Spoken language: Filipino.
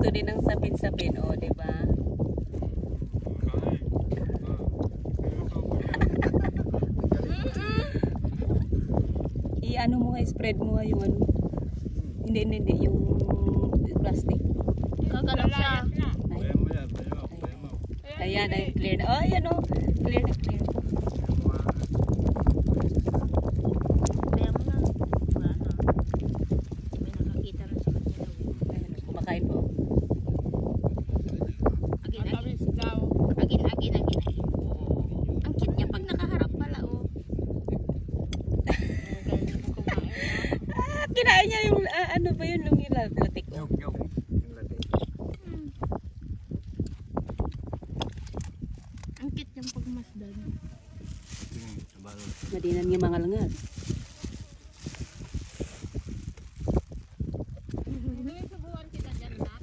din ang sapin-sapin, oh, di ba? I-ano mo nga, spread mo nga yung ano. Hindi, yung plastic. Gagalap siya. Ayan, ay clear na. Oh, ayan oh. Clear na, clear. Kaya mo na. Wala na. May nakakita na sa kanya daw. Ayan, kumakain po. Agin. Ang cute niya pag nakaharap pala, oh. Kinain niya yung, ano ba yun, yung latik. Ang cute niyang pagmasdan. Madinan niya mga langat. May subuhan kita dyan, ha?